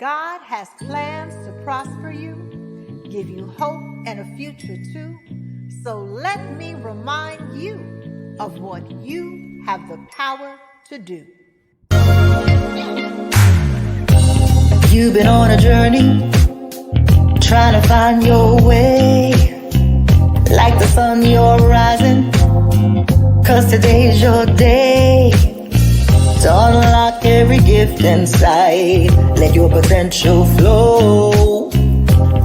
God has plans to prosper you, give you hope and a future too. So let me remind you of what you have the power to do. You've been on a journey, trying to find your way. Like the sun, you're rising, 'cause today's your day to unlock every gift inside. Let your potential flow.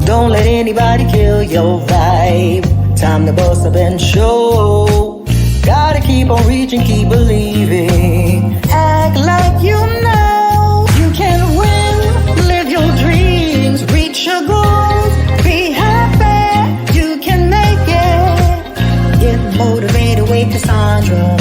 Don't let anybody kill your vibe. Time to bust up and show. Gotta keep on reaching, keep believing. Act like you know you can win. Live your dreams, reach your goals. Be happy, you can make it. Get motivated with Cassandra.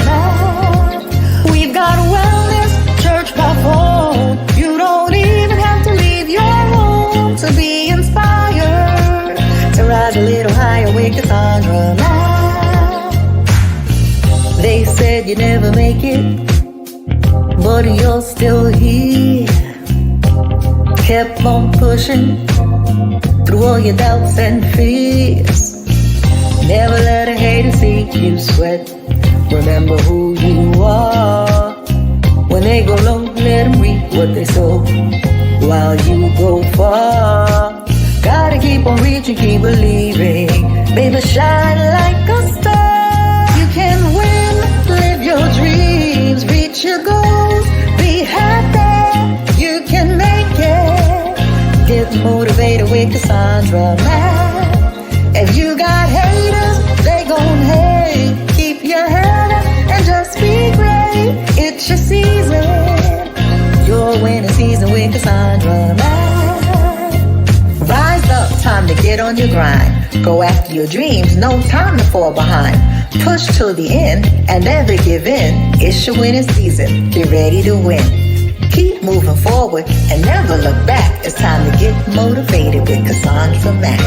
We've got wellness, church by phone. You don't even have to leave your home to be inspired. To rise a little higher with Cassandra. They said you'd never make it, but you're still here. Kept on pushing through all your doubts and fears. Never let a hater see you sweat. Remember who you are. When they go low, let them reap what they sow while you go far. Gotta keep on reaching, keep believing. Baby, shine like a star. You can win, live your dreams, reach your goals. Be happy, you can make it. Get motivated with Cassandra. If you got haters, they gon' hate. Keep your head up and just be great. It's your season, your winning season with Cassandra. Rise up, time to get on your grind. Go after your dreams, no time to fall behind. Push till the end and never give in. It's your winning season, get ready to win. Keep moving forward and never look back. It's time to get motivated with Cassandra Mack.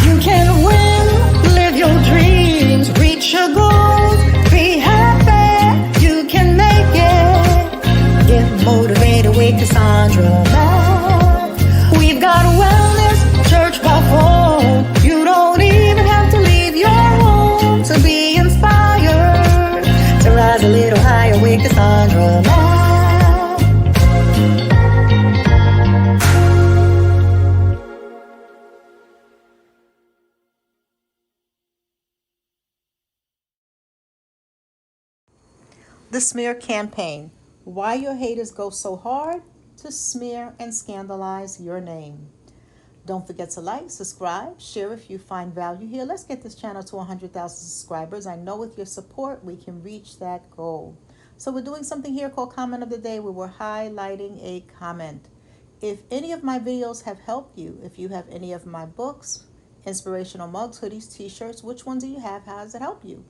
You can win, live your dreams, reach your goals. Be happy, you can make it. Get motivated with Cassandra Mack. We've got wellness, church by phone. You don't even have to leave your home to be inspired. To rise a little higher with Cassandra Mack. The smear campaign. Why your haters go so hard to smear and scandalize your name. Don't forget to like, subscribe, share if you find value here. Let's get this channel to 100,000 subscribers. I know with your support, we can reach that goal. So we're doing something here called Comment of the Day, where we're highlighting a comment. If any of my videos have helped you, if you have any of my books, inspirational mugs, hoodies, t-shirts, which one do you have? How does it help you?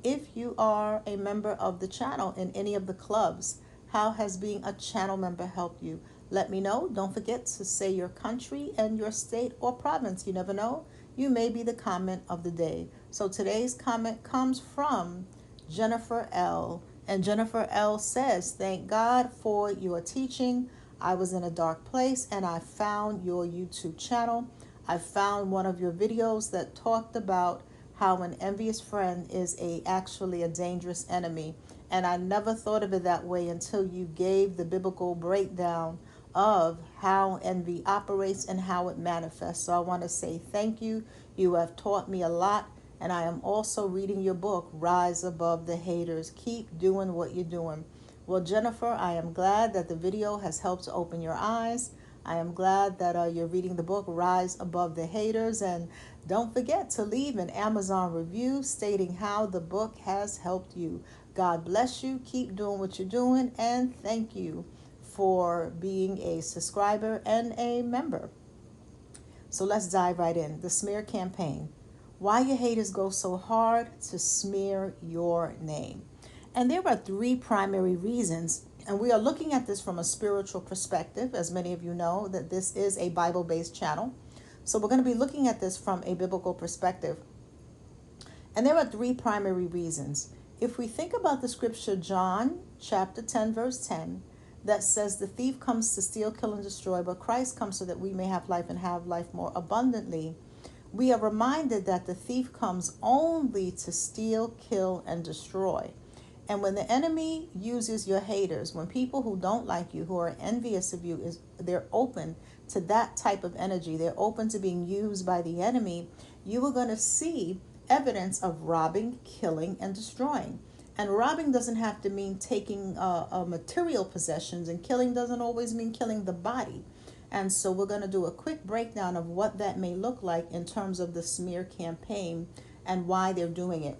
If you are a member of the channel in any of the clubs, how has being a channel member helped you? Let me know. Don't forget to say your country and your state or province. You never know. You may be the comment of the day. So today's comment comes from Jennifer L. And Jennifer L says, thank God for your teaching. I was in a dark place and I found your YouTube channel. I found one of your videos that talked about how an envious friend is actually a dangerous enemy. And I never thought of it that way until you gave the biblical breakdown of how envy operates and how it manifests. So I want to say thank you. You have taught me a lot. And I am also reading your book, Rise Above the Haters. Keep doing what you're doing. Well, Jennifer, I am glad that the video has helped to open your eyes. I am glad that you're reading the book, Rise Above the Haters. And don't forget to leave an Amazon review stating how the book has helped you. God bless you. Keep doing what you're doing. And thank you for being a subscriber and a member. So let's dive right in. The smear campaign. Why your haters go so hard to smear your name. And there are three primary reasons. And we are looking at this from a spiritual perspective. As many of you know, that this is a Bible-based channel. So we're going to be looking at this from a biblical perspective. And there are three primary reasons. If we think about the scripture, John chapter 10, verse 10, that says the thief comes to steal, kill, and destroy, but Christ comes so that we may have life and have life more abundantly, we are reminded that the thief comes only to steal, kill, and destroy. And when the enemy uses your haters, when people who don't like you, who are envious of you, they're open to that type of energy, they're open to being used by the enemy, you are going to see evidence of robbing, killing, and destroying. And robbing doesn't have to mean taking material possessions, and killing doesn't always mean killing the body. And so we're going to do a quick breakdown of what that may look like in terms of the smear campaign and why they're doing it.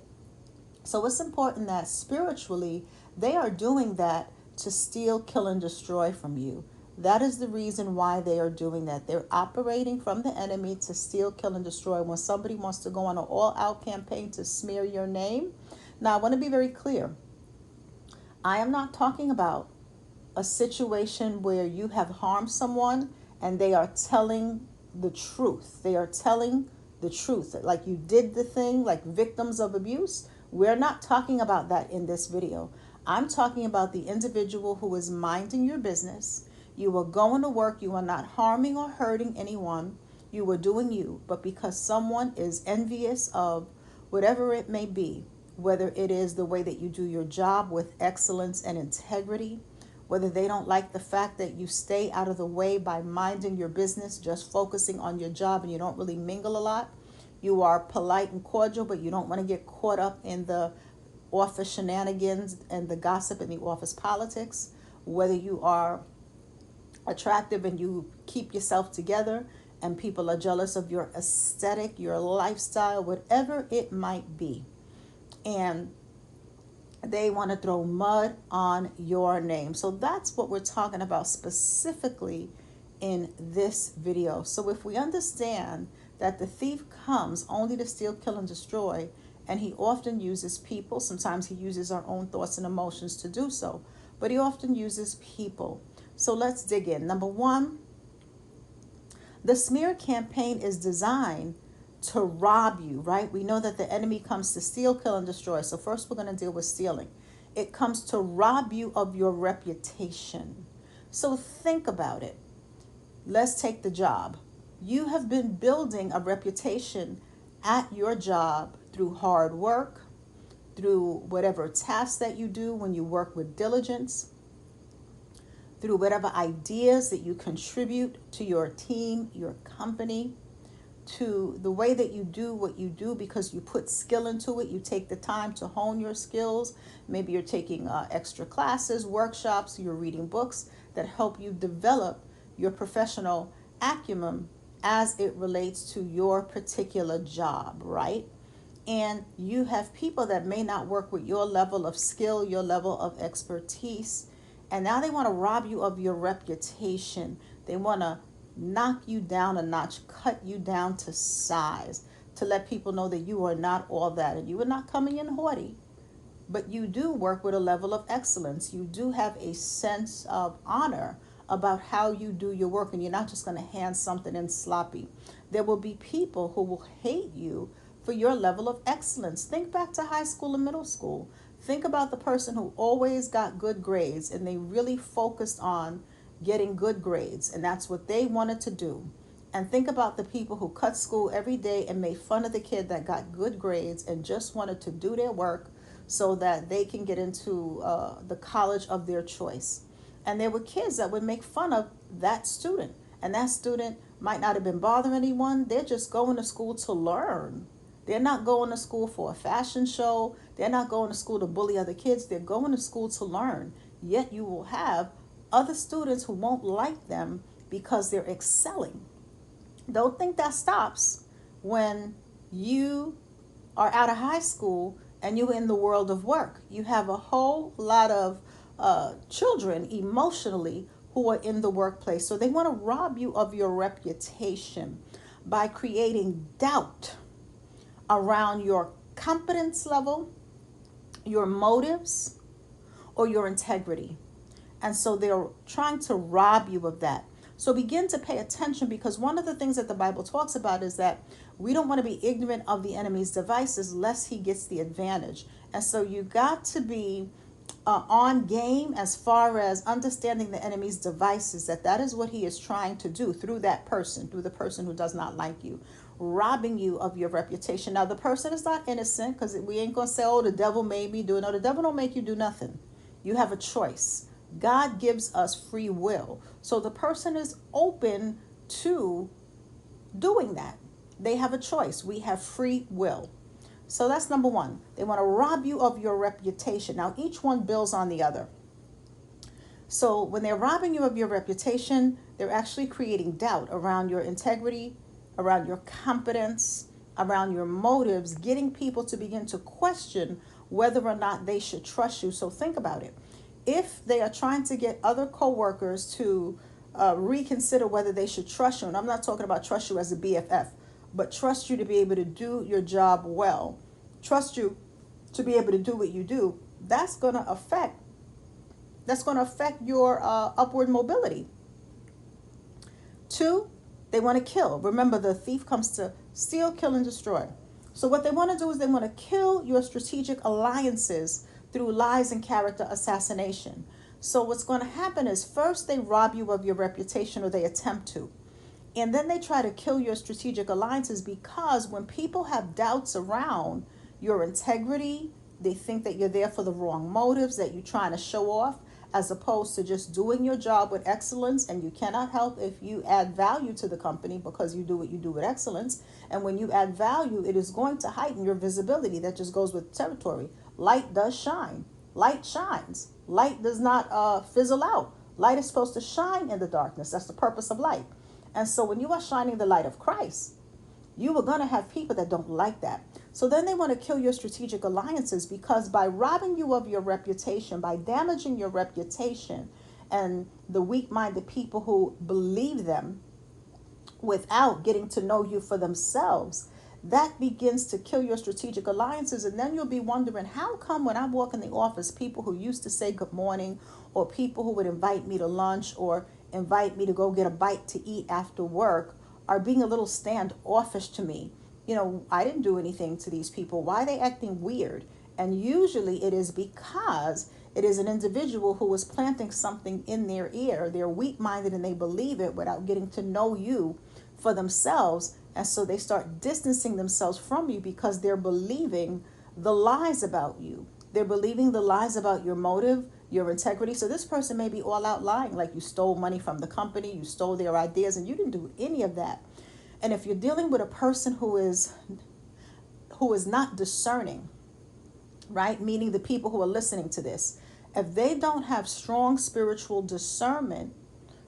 So it's important that spiritually they are doing that to steal, kill, and destroy from you. That is the reason why they are doing that. They're operating from the enemy to steal, kill, and destroy. When somebody wants to go on an all-out campaign to smear your name. Now, I want to be very clear. I am not talking about a situation where you have harmed someone and they are telling the truth. They are telling the truth. Like you did the thing, like victims of abuse. We're not talking about that in this video. I'm talking about the individual who is minding your business. You are going to work. You are not harming or hurting anyone. You are doing you. But because someone is envious of whatever it may be, whether it is the way that you do your job with excellence and integrity, whether they don't like the fact that you stay out of the way by minding your business, just focusing on your job, and you don't really mingle a lot. You are polite and cordial, but you don't want to get caught up in the office shenanigans and the gossip and the office politics. Whether you are attractive and you keep yourself together and people are jealous of your aesthetic, your lifestyle, whatever it might be. And they want to throw mud on your name. So that's what we're talking about specifically in this video. So if we understand that the thief comes only to steal, kill, and destroy, and he often uses people, sometimes he uses our own thoughts and emotions to do so, but he often uses people. So let's dig in. Number one, the smear campaign is designed to rob you, right? We know that the enemy comes to steal, kill, and destroy. So first we're going to deal with stealing. It comes to rob you of your reputation. So think about it. Let's take the job. You have been building a reputation at your job through hard work, through whatever tasks that you do when you work with diligence, through whatever ideas that you contribute to your team, your company, to the way that you do what you do because you put skill into it. You take the time to hone your skills. Maybe you're taking extra classes, workshops, you're reading books that help you develop your professional acumen as it relates to your particular job, right? And you have people that may not work with your level of skill, your level of expertise, and now they want to rob you of your reputation. They want to knock you down a notch, cut you down to size, to let people know that you are not all that, and you are not coming in haughty, but you do work with a level of excellence. You do have a sense of honor about how you do your work, and you're not just going to hand something in sloppy. There will be people who will hate you for your level of excellence. Think back to high school and middle school. Think about the person who always got good grades and they really focused on getting good grades, and that's what they wanted to do. And think about the people who cut school every day and made fun of the kid that got good grades and just wanted to do their work so that they can get into the college of their choice. And there were kids that would make fun of that student, and that student might not have been bothering anyone. They're just going to school to learn. They're not going to school for a fashion show. They're not going to school to bully other kids. They're going to school to learn. Yet you will have other students who won't like them because they're excelling. Don't think that stops when you are out of high school and you're in the world of work. You have a whole lot of children emotionally who are in the workplace. So they want to rob you of your reputation by creating doubt around your competence level, your motives, or your integrity. And so they're trying to rob you of that. So begin to pay attention, because one of the things that the Bible talks about is that we don't want to be ignorant of the enemy's devices lest he gets the advantage. And so you got to be on game as far as understanding the enemy's devices, that is what he is trying to do through that person, through the person who does not like you, robbing you of your reputation. Now, the person is not innocent, because we ain't going to say, oh, the devil made me do it. No, the devil don't make you do nothing. You have a choice. God gives us free will. So the person is open to doing that. They have a choice. We have free will. So that's number one. They want to rob you of your reputation. Now, each one builds on the other. So when they're robbing you of your reputation, they're actually creating doubt around your integrity, around your competence, around your motives, getting people to begin to question whether or not they should trust you. So think about it. If they are trying to get other coworkers to reconsider whether they should trust you, and I'm not talking about trust you as a BFF, but trust you to be able to do your job well, trust you to be able to do what you do, that's going to affect your upward mobility. Two, they want to kill. Remember, the thief comes to steal, kill, and destroy. So what they want to do is they want to kill your strategic alliances through lies and character assassination. So what's going to happen is, first they rob you of your reputation, or they attempt to. And then they try to kill your strategic alliances, because when people have doubts around your integrity, they think that you're there for the wrong motives, that you're trying to show off, as opposed to just doing your job with excellence. And you cannot help if you add value to the company, because you do what you do with excellence. And when you add value, it is going to heighten your visibility. That just goes with territory. Light does shine. Light shines. Light does not fizzle out. Light is supposed to shine in the darkness. That's the purpose of light. And so when you are shining the light of Christ, you are going to have people that don't like that. So then they want to kill your strategic alliances, because by robbing you of your reputation, by damaging your reputation, and the weak-minded people who believe them without getting to know you for themselves, that begins to kill your strategic alliances. And then you'll be wondering, how come when I walk in the office, people who used to say good morning, or people who would invite me to lunch, or invite me to go get a bite to eat after work, are being a little standoffish to me? You know, I didn't do anything to these people. Why are they acting weird? And usually it is because it is an individual who is planting something in their ear. They're weak-minded and they believe it without getting to know you for themselves. And so they start distancing themselves from you, because they're believing the lies about you. They're believing the lies about your motive, your integrity. So this person may be all out lying, like you stole money from the company, you stole their ideas, and you didn't do any of that. And if you're dealing with a person who is not discerning, right? Meaning the people who are listening to this, if they don't have strong spiritual discernment,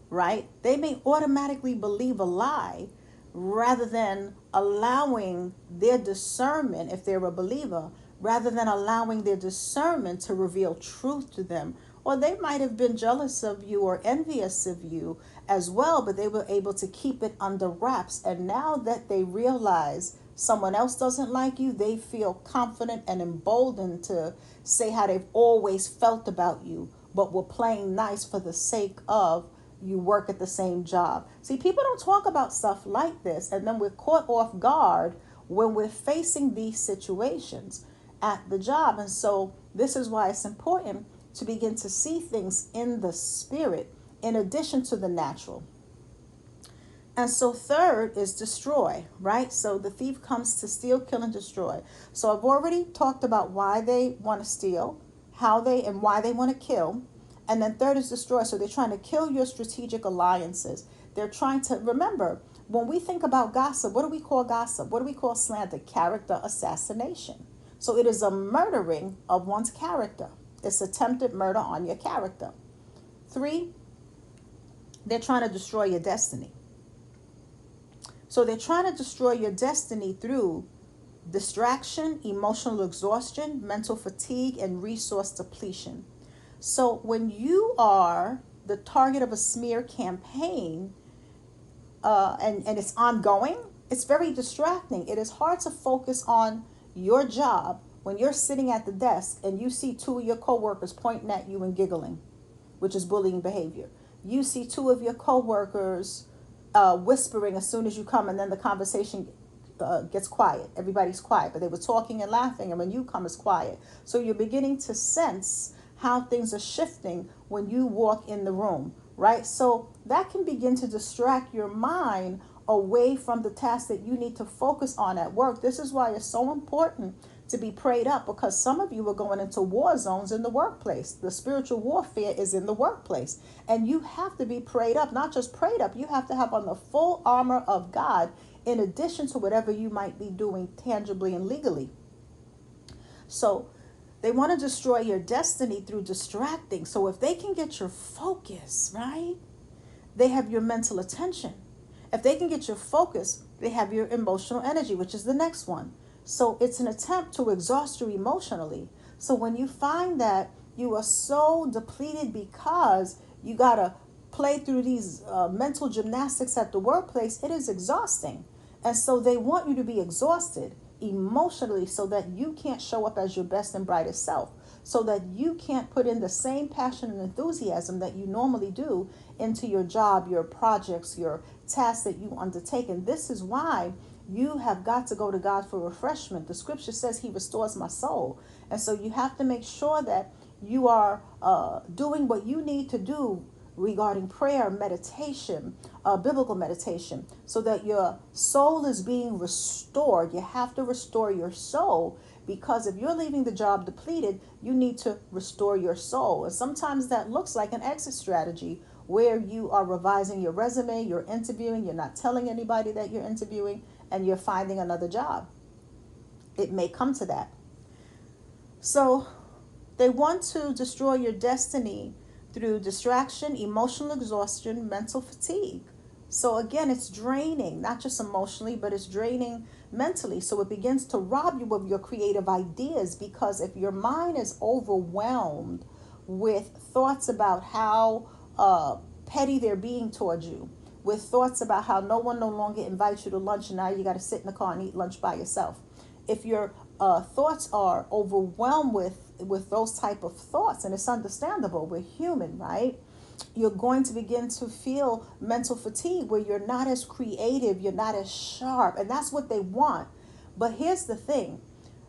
right? They may automatically believe a lie, rather than allowing their discernment, if they're a believer, rather than allowing their discernment to reveal truth to them. Or they might have been jealous of you or envious of you as well, but they were able to keep it under wraps. And now that they realize someone else doesn't like you, they feel confident and emboldened to say how they've always felt about you, but were playing nice for the sake of you work at the same job. See, people don't talk about stuff like this, and then we're caught off guard when we're facing these situations at the job. And so this is why it's important to begin to see things in the spirit in addition to the natural. And so third is destroy, right? So the thief comes to steal, kill, and destroy. So I've already talked about why they want to steal, how they and why they want to kill. And then third is destroy. So they're trying to kill your strategic alliances. They're trying to, remember, when we think about gossip, what do we call gossip? What do we call slander? Character assassination. So it is a murdering of one's character. It's attempted murder on your character. 3, they're trying to destroy your destiny. So they're trying to destroy your destiny through distraction, emotional exhaustion, mental fatigue, and resource depletion. So when you are the target of a smear campaign, and it's ongoing, it's very distracting. It is hard to focus on your job when you're sitting at the desk and you see 2 of your coworkers pointing at you and giggling, which is bullying behavior. You see 2 of your coworkers whispering as soon as you come, and then the conversation gets quiet. Everybody's quiet, but they were talking and laughing, and when you come, it's quiet. So you're beginning to sense how things are shifting when you walk in the room, right? So that can begin to distract your mind away from the task that you need to focus on at work. This is why it's so important to be prayed up, because some of you are going into war zones in the workplace. The spiritual warfare is in the workplace, and you have to be prayed up. Not just prayed up, you have to have on the full armor of God in addition to whatever you might be doing tangibly and legally. So they want to destroy your destiny through distracting. So if they can get your focus, right, they have your mental attention. If they can get your focus, they have your emotional energy, which is the next one. So it's an attempt to exhaust you emotionally. So when you find that you are so depleted because you got to play through these mental gymnastics at the workplace, it is exhausting. And so they want you to be exhausted emotionally so that you can't show up as your best and brightest self, so that you can't put in the same passion and enthusiasm that you normally do into your job, your projects, your tasks that you undertake. And this is why you have got to go to God for refreshment. The scripture says he restores my soul. And so you have to make sure that you are doing what you need to do regarding prayer, meditation, biblical meditation, so that your soul is being restored. You have to restore your soul, because if you're leaving the job depleted, you need to restore your soul. And sometimes that looks like an exit strategy where you are revising your resume, you're interviewing, you're not telling anybody that you're interviewing, and you're finding another job. It may come to that. So they want to destroy your destiny through distraction, emotional exhaustion, mental fatigue. So again, it's draining, not just emotionally, but it's draining mentally. So it begins to rob you of your creative ideas, because if your mind is overwhelmed with thoughts about how petty they're being towards you, with thoughts about how no one no longer invites you to lunch and now you got to sit in the car and eat lunch by yourself. If your thoughts are overwhelmed with those type of thoughts, and it's understandable, we're human, right? You're going to begin to feel mental fatigue where you're not as creative, you're not as sharp, and that's what they want. But here's the thing.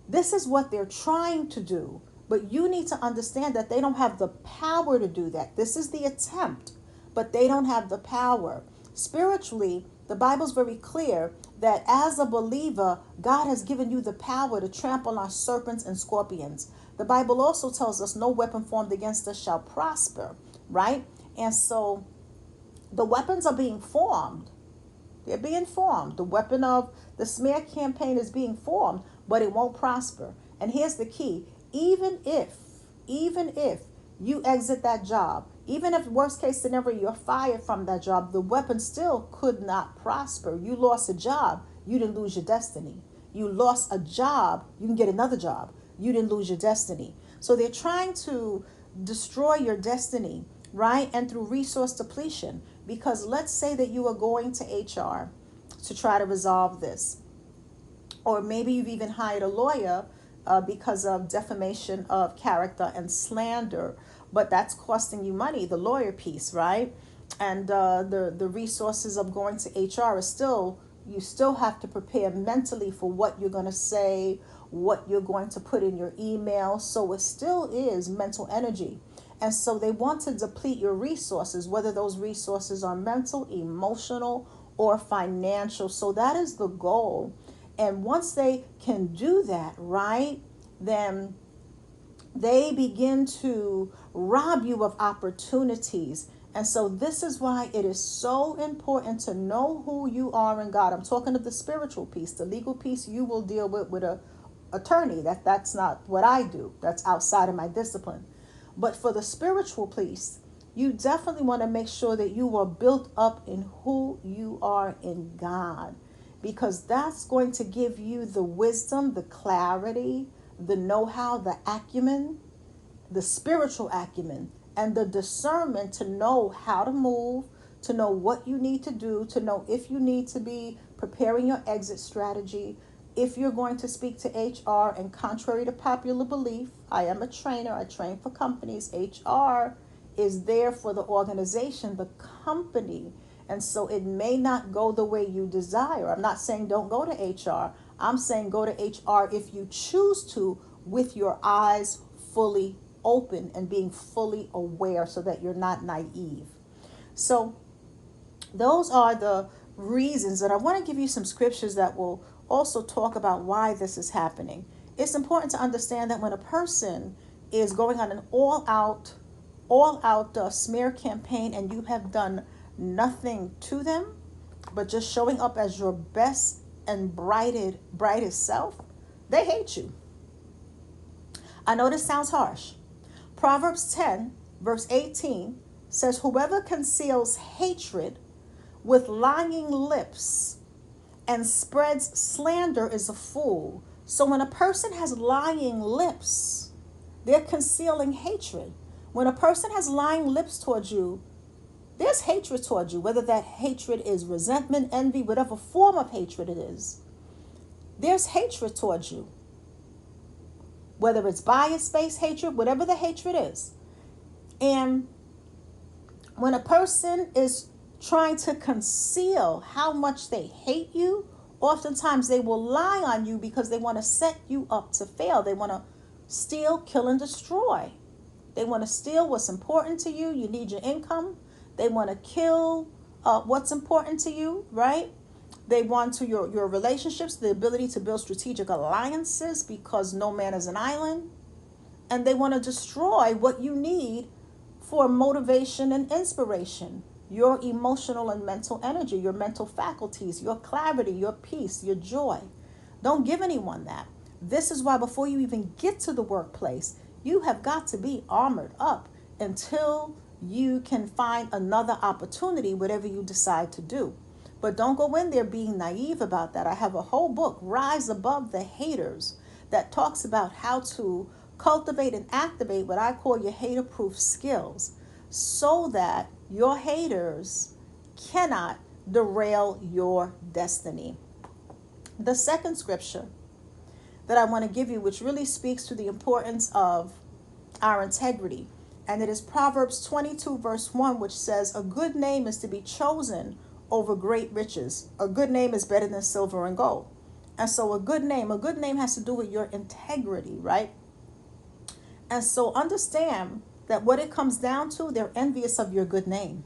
This is what they're trying to do, but you need to understand that they don't have the power to do that. This is the attempt, but they don't have the power. Spiritually, the Bible's very clear that as a believer, God has given you the power to trample on serpents and scorpions. The Bible also tells us no weapon formed against us shall prosper, right? And so the weapons are being formed. They're being formed. The weapon of the smear campaign is being formed, but it won't prosper. And here's the key. Even if you exit that job, even if worst case scenario, you're fired from that job, the weapon still could not prosper. You lost a job. You didn't lose your destiny. You lost a job. You can get another job. You didn't lose your destiny. So they're trying to destroy your destiny, right? And through resource depletion. Because let's say that you are going to HR to try to resolve this. Or maybe you've even hired a lawyer because of defamation of character and slander. But that's costing you money, the lawyer piece, right? And the resources of going to HR is still, you still have to prepare mentally for what you're going to say, what you're going to put in your email. So it still is mental energy. And so they want to deplete your resources, whether those resources are mental, emotional, or financial. So that is the goal. And once they can do that, right, then they begin to rob you of opportunities. And so this is why it is so important to know who you are in God. I'm talking of the spiritual piece. The legal piece you will deal with a attorney. That's not what I do. That's outside of my discipline. But for the spiritual piece, you definitely want to make sure that you are built up in who you are in God, because that's going to give you the wisdom, the clarity, the know-how, the acumen, the spiritual acumen, and the discernment to know how to move, to know what you need to do, to know if you need to be preparing your exit strategy. If you're going to speak to HR, and contrary to popular belief, I am a trainer, I train for companies. HR is there for the organization, the company. And so it may not go the way you desire. I'm not saying don't go to HR. I'm saying go to HR if you choose to, with your eyes fully open and being fully aware so that you're not naive. So those are the reasons, and I want to give you some scriptures that will also talk about why this is happening. It's important to understand that when a person is going on an all out smear campaign and you have done nothing to them but just showing up as your best and brightest self, they hate you. I know this sounds harsh. Proverbs 10 verse 18 says, whoever conceals hatred with lying lips and spreads slander is a fool. So when a person has lying lips, they're concealing hatred. When a person has lying lips towards you, there's hatred towards you, whether that hatred is resentment, envy, whatever form of hatred it is. There's hatred towards you. Whether it's bias-based hatred, whatever the hatred is. And when a person is trying to conceal how much they hate you, oftentimes they will lie on you because they want to set you up to fail. They want to steal, kill, and destroy. They want to steal what's important to you. You need your income. They want to kill what's important to you, right? They want to your relationships, the ability to build strategic alliances because no man is an island. And they want to destroy what you need for motivation and inspiration, your emotional and mental energy, your mental faculties, your clarity, your peace, your joy. Don't give anyone that. This is why before you even get to the workplace, you have got to be armored up until you can find another opportunity, whatever you decide to do. But don't go in there being naive about that. I have a whole book, Rise Above the Haters, that talks about how to cultivate and activate what I call your hater-proof skills so that your haters cannot derail your destiny. The second scripture that I want to give you, which really speaks to the importance of our integrity, and it is Proverbs 22 verse 1, which says, a good name is to be chosen over great riches. A good name is better than silver and gold. And so a good name has to do with your integrity, right? And so understand that what it comes down to, they're envious of your good name.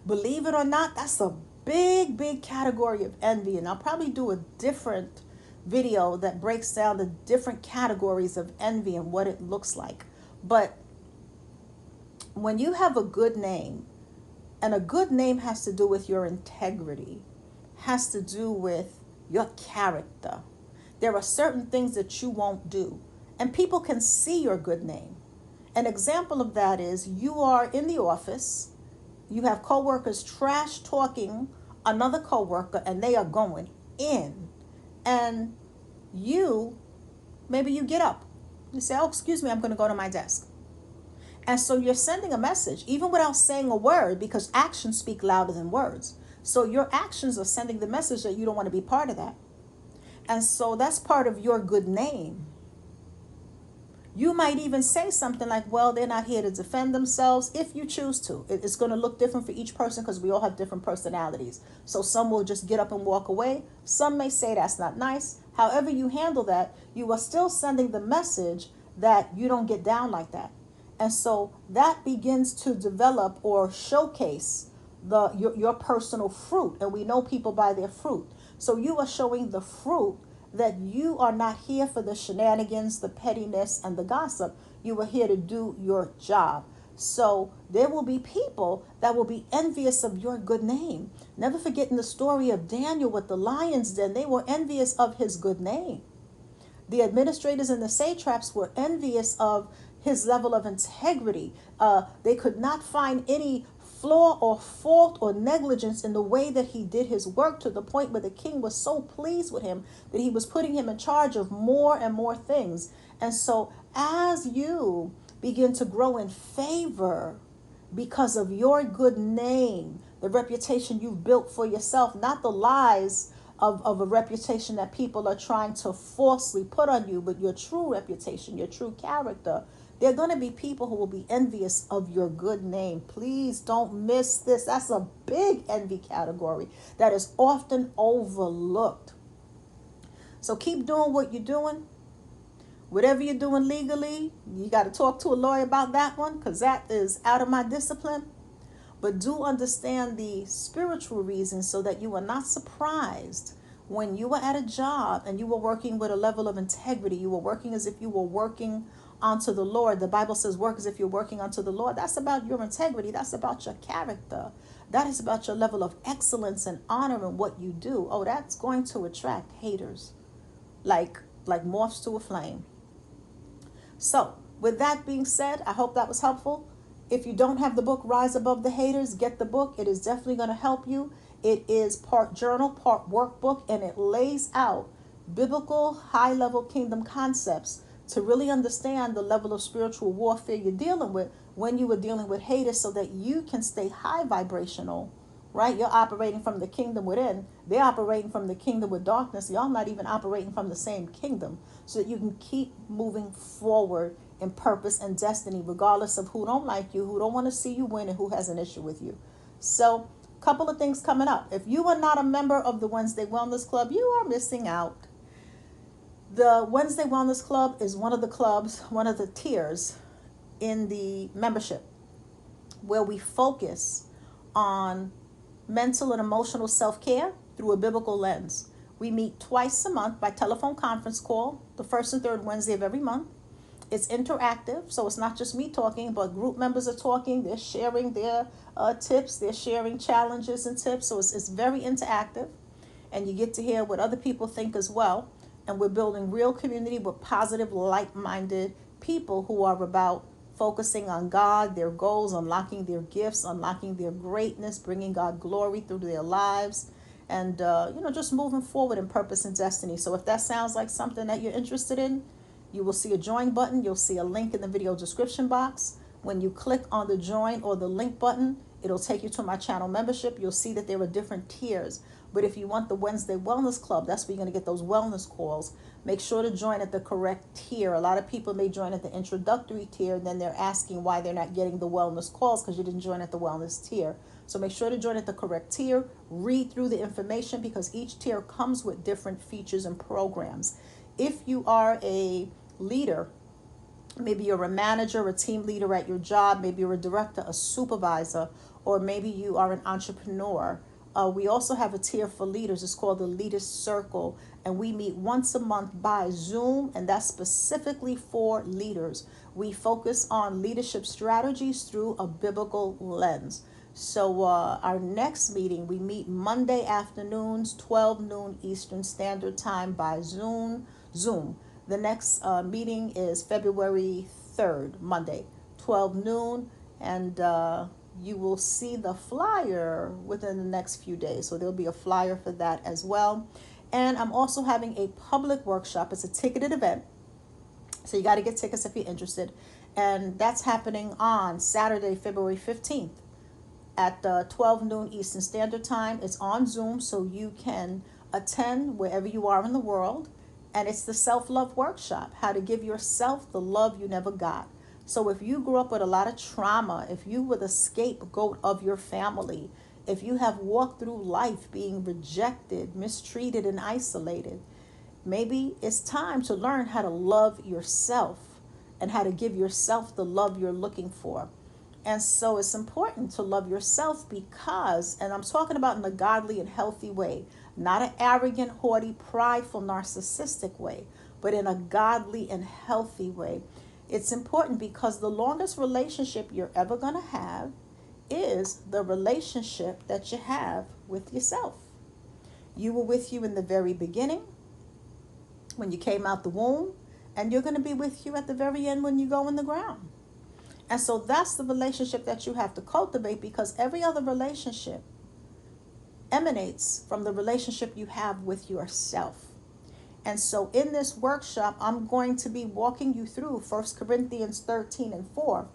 Believe it or not, that's a big category of envy. And I'll probably do a different video that breaks down the different categories of envy and what it looks like. But when you have a good name, and a good name has to do with your integrity, has to do with your character. There are certain things that you won't do, and people can see your good name. An example of that is you are in the office, you have coworkers trash talking another coworker, and they are going in, and maybe you get up, you say, oh, excuse me, I'm going to go to my desk. And so you're sending a message, even without saying a word, because actions speak louder than words. So your actions are sending the message that you don't want to be part of that. And so that's part of your good name. You might even say something like, well, they're not here to defend themselves, if you choose to. It's going to look different for each person because we all have different personalities. So some will just get up and walk away. Some may say that's not nice. However you handle that, you are still sending the message that you don't get down like that. And so that begins to develop or showcase your personal fruit. And we know people by their fruit. So you are showing the fruit that you are not here for the shenanigans, the pettiness, and the gossip. You are here to do your job. So there will be people that will be envious of your good name. Never forgetting the story of Daniel with the lion's den. They were envious of his good name. The administrators and the satraps were envious of his level of integrity. They could not find any flaw or fault or negligence in the way that he did his work, to the point where the king was so pleased with him that he was putting him in charge of more and more things. And so as you begin to grow in favor because of your good name, the reputation you've built for yourself, not the lies of a reputation that people are trying to falsely put on you, but your true reputation, your true character, there are going to be people who will be envious of your good name. Please don't miss this. That's a big envy category that is often overlooked. So keep doing what you're doing. Whatever you're doing legally, you got to talk to a lawyer about that one, because that is out of my discipline. But do understand the spiritual reasons so that you are not surprised when you were at a job and you were working with a level of integrity. You were working as if you were working unto the Lord. The Bible says work as if you're working unto the Lord. That's about your integrity. That's about your character. That is about your level of excellence and honor in what you do. Oh, that's going to attract haters like moths to a flame. So, with that being said, I hope that was helpful. If you don't have the book Rise Above the Haters, get the book. It is definitely going to help you. It is part journal, part workbook, and it lays out biblical high-level kingdom concepts to really understand the level of spiritual warfare you're dealing with when you were dealing with haters, so that you can stay high vibrational, right? You're operating from the kingdom within. They're operating from the kingdom with darkness. Y'all not even operating from the same kingdom, so that you can keep moving forward in purpose and destiny, regardless of who don't like you, who don't want to see you win, and who has an issue with you. So, couple of things coming up. If you are not a member of the Wednesday Wellness Club, you are missing out. The Wednesday Wellness Club is one of the clubs, one of the tiers in the membership, where we focus on mental and emotional self-care through a biblical lens. We meet twice a month by telephone conference call, the first and third Wednesday of every month. It's interactive, so it's not just me talking, but group members are talking. They're sharing their tips. They're sharing challenges and tips. So it's very interactive, and you get to hear what other people think as well. And we're building real community with positive, like-minded people who are about focusing on God, their goals, unlocking their gifts, unlocking their greatness, bringing God glory through their lives, and just moving forward in purpose and destiny. So if that sounds like something that you're interested in, you will see a join button. You'll see a link in the video description box. When you click on the join or the link button, it'll take you to my channel membership. You'll see that there are different tiers. But if you want the Wednesday Wellness Club, that's where you're going to get those wellness calls. Make sure to join at the correct tier. A lot of people may join at the introductory tier, and then they're asking why they're not getting the wellness calls because you didn't join at the wellness tier. So make sure to join at the correct tier. Read through the information, because each tier comes with different features and programs. If you are a leader, maybe you're a manager, a team leader at your job, maybe you're a director, a supervisor, or maybe you are an entrepreneur. We also have a tier for leaders. It's called the Leaders Circle, and we meet once a month by Zoom, and that's specifically for leaders. We focus on leadership strategies through a biblical lens. So our next meeting, we meet Monday afternoons, 12 noon Eastern Standard Time by Zoom. The next meeting is February 3rd, Monday, 12 noon, and you will see the flyer within the next few days. So there'll be a flyer for that as well. And I'm also having a public workshop. It's a ticketed event, so you got to get tickets if you're interested. And that's happening on Saturday, February 15th at 12 noon Eastern Standard Time. It's on Zoom, so you can attend wherever you are in the world. And it's the self-love workshop, how to give yourself the love you never got. So if you grew up with a lot of trauma, if you were the scapegoat of your family, if you have walked through life being rejected, mistreated, and isolated, maybe it's time to learn how to love yourself and how to give yourself the love you're looking for. And so it's important to love yourself because, and I'm talking about in a godly and healthy way, not an arrogant, haughty, prideful, narcissistic way, but in a godly and healthy way. It's important because the longest relationship you're ever going to have is the relationship that you have with yourself. You were with you in the very beginning when you came out the womb, and you're going to be with you at the very end when you go in the ground. And so that's the relationship that you have to cultivate, because every other relationship emanates from the relationship you have with yourself. And so in this workshop, I'm going to be walking you through 1 Corinthians 13:4,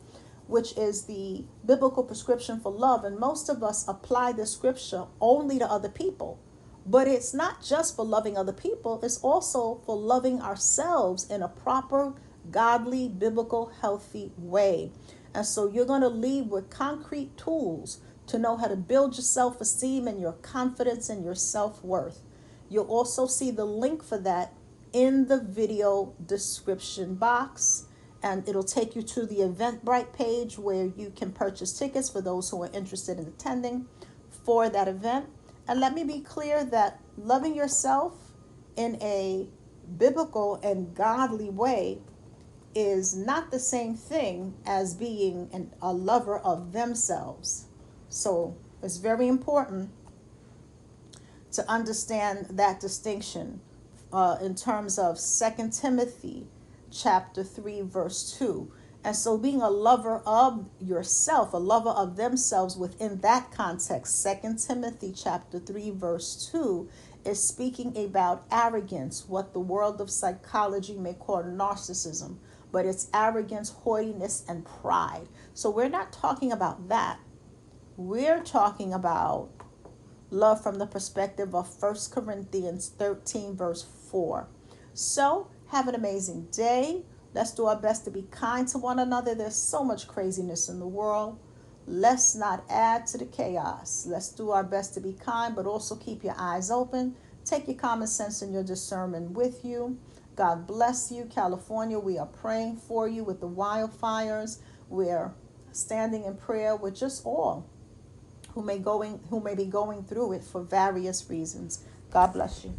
which is the biblical prescription for love. And most of us apply this scripture only to other people. But it's not just for loving other people. It's also for loving ourselves in a proper, godly, biblical, healthy way. And so you're going to leave with concrete tools to know how to build your self-esteem and your confidence and your self-worth. You'll also see the link for that in the video description box, and it'll take you to the Eventbrite page where you can purchase tickets for those who are interested in attending for that event. And let me be clear that loving yourself in a biblical and godly way is not the same thing as being a lover of themselves. So it's very important to understand that distinction in terms of 2 Timothy chapter 3 verse 2. And so being a lover of yourself, a lover of themselves within that context, 2 Timothy chapter 3 verse 2 is speaking about arrogance, what the world of psychology may call narcissism, but it's arrogance, haughtiness, and pride. So we're not talking about that. We're talking about love from the perspective of 1 Corinthians 13 verse 4. So have an amazing day. Let's do our best to be kind to one another. There's so much craziness in the world. Let's not add to the chaos. Let's do our best to be kind, but also keep your eyes open. Take your common sense and your discernment with you. God bless you. California, we are praying for you with the wildfires. We're standing in prayer with just all who may be going through it for various reasons. God bless you.